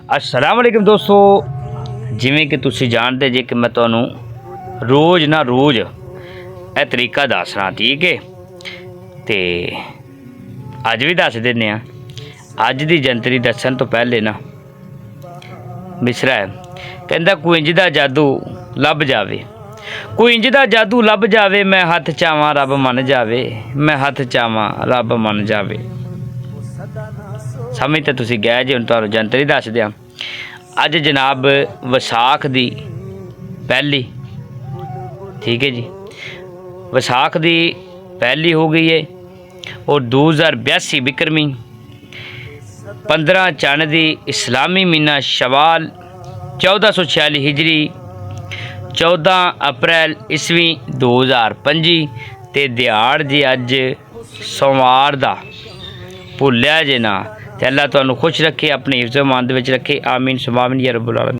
अस्सलाम वालेकुम दोस्तों, जिमें कि तुसी जानते जे कि मैं तुहानू रोज़ ना रोज़ यह तरीका दसना, ठीक है। तो अज भी दस देने। अज की जंतरी दसन तो पहले ना मिसरा है कहता कोई इंज दा जादू लभ जावे, कोई इंज दा जादू लभ जावे, मैं हथ चावां रब मन जावे, मैं हथ चावां रब मन जावे। समझ तो तुसी गए जे, हुण तुहानू जंतरी दस दियां। अज जनाब विसाख दी पहली, ठीक है जी, विसाख दी पहली हो गई है और 2082 बिक्रमी 15 चन दी इस्लामी महीना शवाल 1446 हिजरी 14 अप्रैल ईस्वी 2025 ते दिहाड़ जी अज सोमवार दा। भुलिया जे ना। ते अल्लाह तुहानू खुश रखे, अपने हिफ्ज़-ओ-मान दे विच रखे। आमीन सुमा आमीन या रब्बुल आलमीन।